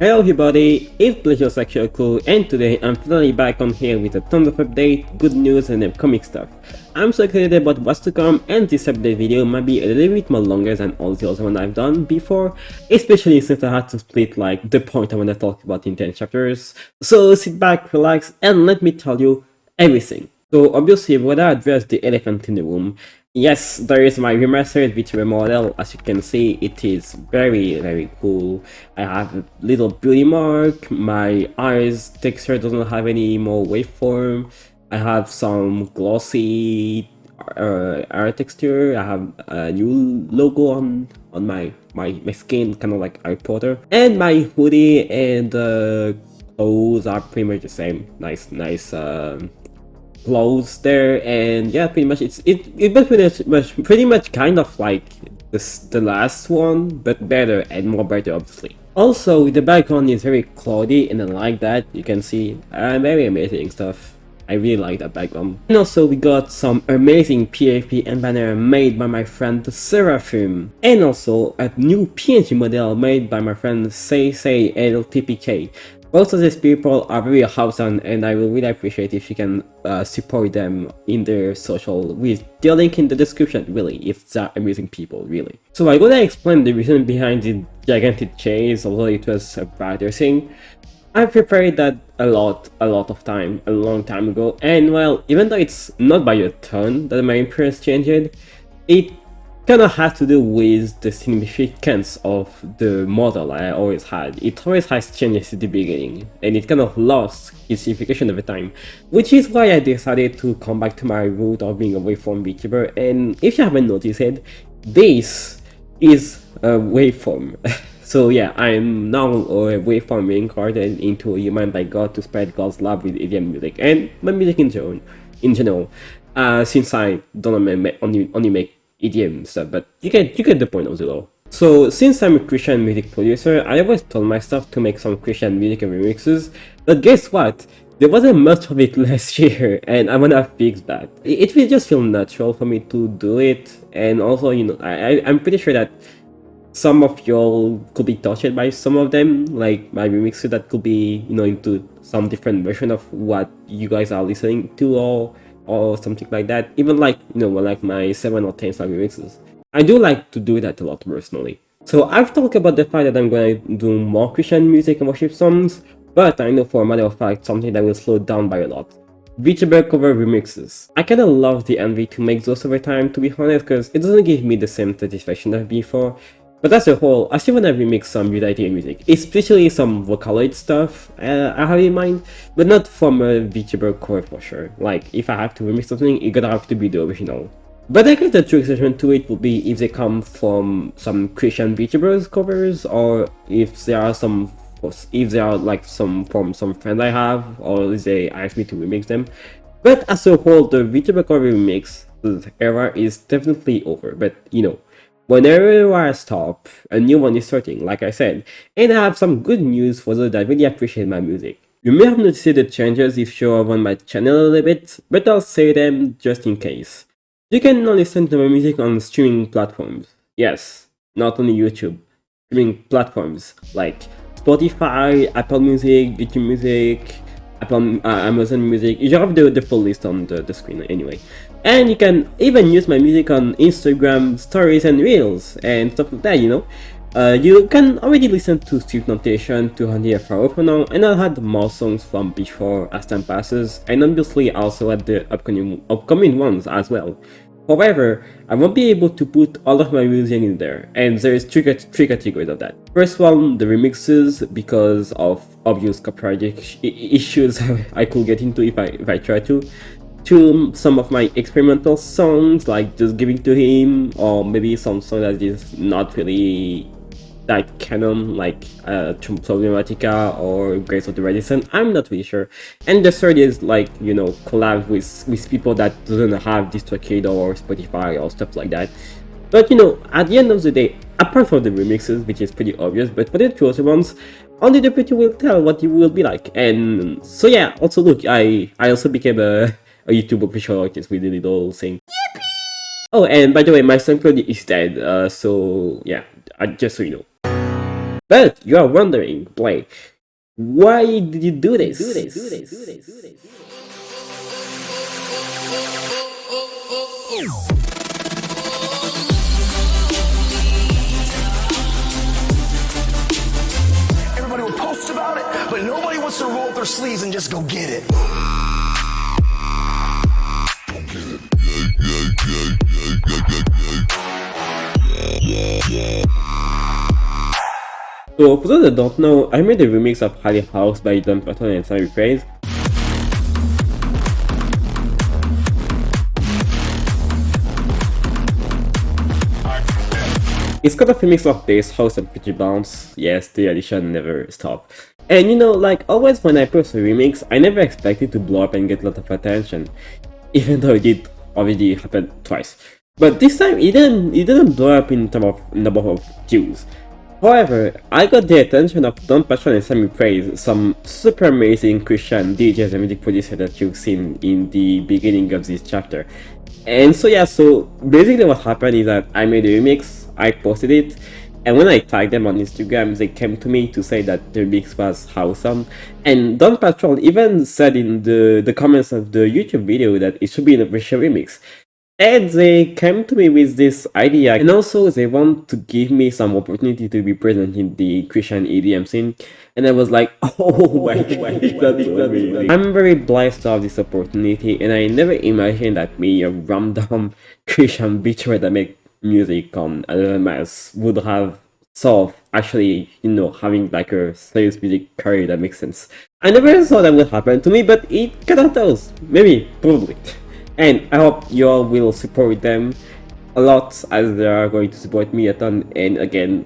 Hello everybody, it's Blehjiro Sakyoku, and today I'm finally back on here with a ton of update, good news and upcoming stuff. I'm so excited about what's to come, and this update video might be a little bit more longer than all the other ones I've done before, especially since I had to split like the point I want to talk about in 10 chapters. So sit back, relax, and let me tell you everything. So obviously we gotta address the elephant in the room. Yes, there is my remastered Vtuber model. As you can see, it is very cool. I have a little beauty mark, my eyes texture doesn't have any more waveform, I have some glossy art texture, I have a new logo on my skin, kind of like Harry Potter, and my hoodie and clothes are pretty much the same. Nice clothes there, and yeah, pretty much it was pretty much kind of like the last one, but better and more better, obviously. Also, the background is very cloudy and I like that. You can see very amazing stuff. I really like that background. And also we got some amazing PFP and banner made by my friend Seraphim, and also a new PNG model made by my friend LTPK. Both of these people are very awesome, and I will really appreciate if you can support them in their social with the link in the description, really, if they're amazing people, really. So I'm gonna explain the reason behind the gigantic chase, although it was a rather thing. I prepared that a long time ago, and well, even though it's not by a ton that my appearance changed, it kind of has to do with the significance of the model I always had. It always has changes at the beginning, and it kind of lost its signification over time, which is why I decided to come back to my root of being a waveform Vtuber. And if you haven't noticed it, this is a waveform. So yeah, I'm now a waveform reincarnated into a human by God to spread God's love with EDM music and my music in general. Since I don't only make EDM stuff, but you get the point of the law. So since I'm a Christian music producer, I always told myself to make some Christian music and remixes, but guess what? There wasn't much of it last year, and I wanna fix that. It will just feel natural for me to do it, and also, you know, I'm pretty sure that some of y'all could be touched by some of them, like my remixes that could be, you know, into some different version of what you guys are listening to, or something like that. Even like, you know, like my 7 or 10 song remixes. I do like to do that a lot personally. So I've talked about the fact that I'm gonna do more Christian music and worship songs, but I know for a matter of fact something that will slow down by a lot. Vtuber cover remixes. I kinda love the envy to make those over time, to be honest, because it doesn't give me the same satisfaction as before. But as a whole, I still wanna remix some Unity music, especially some Vocaloid stuff I have in mind, but not from a Vtuber cover for sure. Like, if I have to remix something, it gotta have to be the original. But I guess the true exception to it would be if they come from some Christian Vtubers covers, or if there are like from some friend I have, or if they ask me to remix them. But as a whole, the Vtuber cover remix era is definitely over, but you know, whenever I stop, a new one is starting, like I said, and I have some good news for those that really appreciate my music. You may have noticed the changes if you're on my channel a little bit, but I'll say them just in case. You can now listen to my music on streaming platforms. Yes, not only YouTube. Streaming platforms like Spotify, Apple Music, YouTube Music, Amazon Music. You have the full list on the screen anyway. And you can even use my music on Instagram stories and reels and stuff like that, you know. You can already listen to Swift Notation to Handy FRO for now, and I'll add more songs from before as time passes, and obviously also add the upcoming ones as well. However, I won't be able to put all of my music in there, and there is three categories of that. First one, the remixes, because of obvious copyright issues I could get into if I try to. To some of my experimental songs, like Just Giving to Him, or maybe some song that is not really that canon, like Problematica or Grace of the Radisson. I'm not really sure. And the third is like, you know, collab with people that doesn't have DistroKid or Spotify or stuff like that. But you know, at the end of the day, apart from the remixes, which is pretty obvious, but for the two other ones, only the pretty will tell what you will be like. And so yeah, also look, I also became a YouTube official artist with the little thing. Yippee! Oh, and by the way, my SoundCloud is dead, so yeah, just so you know. But you are wondering, Bleh, why did you do this? Everybody will post about it, but nobody wants to roll up their sleeves and just go get it. So for those that don't know, I made a remix of Highly House by dawnpatrol and Sammy Praise. It's kind of a mix of bass, house and pitchy bounce. Yes, the addition never stopped. And you know, like always when I post a remix, I never expect it to blow up and get a lot of attention. Even though it did already happen twice. But this time it didn't blow up in terms of number of views. However, I got the attention of dawnpatrol and Sammy Praise, some super amazing Christian DJs and music producers that you've seen in the beginning of this chapter. And so yeah, so basically what happened is that I made a remix, I posted it, and when I tagged them on Instagram, they came to me to say that the remix was awesome. And dawnpatrol even said in the comments of the YouTube video that it should be an official remix. And they came to me with this idea, and also they want to give me some opportunity to be present in the Christian EDM scene. And I was like, oh my god, that's amazing. I'm very blessed to have this opportunity, and I never imagined that me, a random Christian Vtuber that make music on LMS, would have solved actually, you know, having like a serious music career that makes sense. I never thought that would happen to me, but it kinda does. Maybe, probably. And I hope you all will support them a lot as they are going to support me a ton, and again,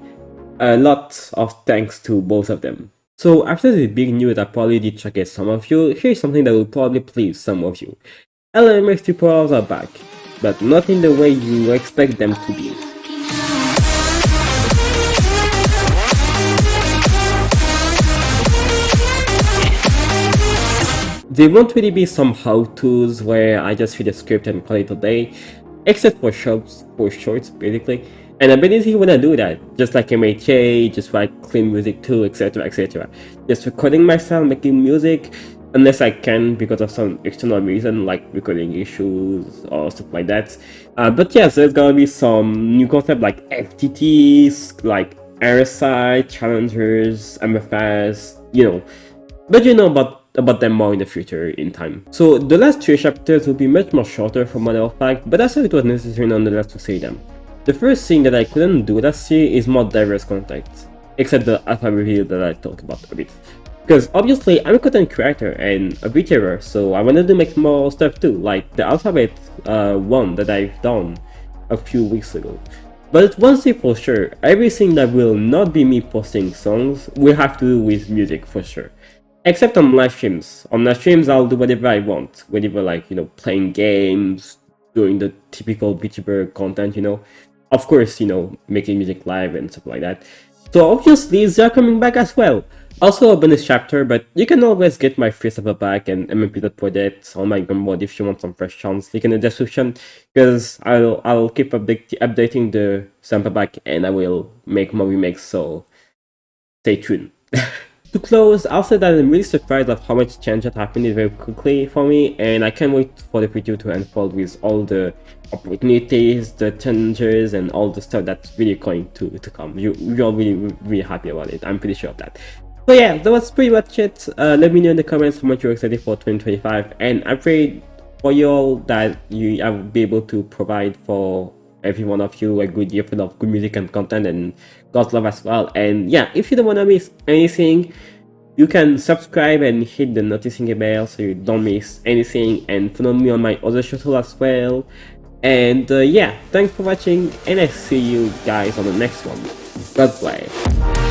a lot of thanks to both of them. So after the big news that probably did shock some of you, here's something that will probably please some of you. LMS tutorials are back, but not in the way you expect them to be. They won't really be some how-tos where I just read a script and call it a day, except for shorts basically. And I've been easy when I do that, just like MHA, just write clean music too, etc, etc. Just recording myself making music, unless I can because of some external reason like recording issues or stuff like that. But yes, there's gonna be some new concept like FTTs, like RSI, challengers, MFS, you know. But you know about them more in the future in time. So the last 3 chapters will be much more shorter for matter of fact, but I thought it was necessary nonetheless to say them. The first thing that I couldn't do last year is more diverse content, except the alpha review that I talked about a bit. Because obviously I'm a content creator and a VTuber, so I wanted to make more stuff too, like the alphabet one that I've done a few weeks ago. But one thing for sure, everything that will not be me posting songs will have to do with music for sure. Except on live streams. On live streams, I'll do whatever I want. Whatever, like, you know, playing games, doing the typical VTuber content, you know. Of course, you know, making music live and stuff like that. So obviously, they're coming back as well. Also a bonus chapter, but you can always get my free sample pack and MP project on my Gumboard if you want some fresh sounds. Link in the description, because I'll keep updating the sample pack and I will make more remakes, so stay tuned. To close, I'll say that I'm really surprised of how much change had happened very quickly for me, and I can't wait for the video to unfold with all the opportunities, the changes, and all the stuff that's really going to come. You're really happy about it, I'm pretty sure of that. So yeah, that was pretty much it. Let me know in the comments how much you're excited for 2025, and I pray for you all that I will be able to provide for every one of you a good year full of good music and content and God's love as well. And yeah, if you don't want to miss anything, you can subscribe and hit the notification bell so you don't miss anything, and follow me on my other social as well. And yeah, thanks for watching, and I see you guys on the next one. God bless.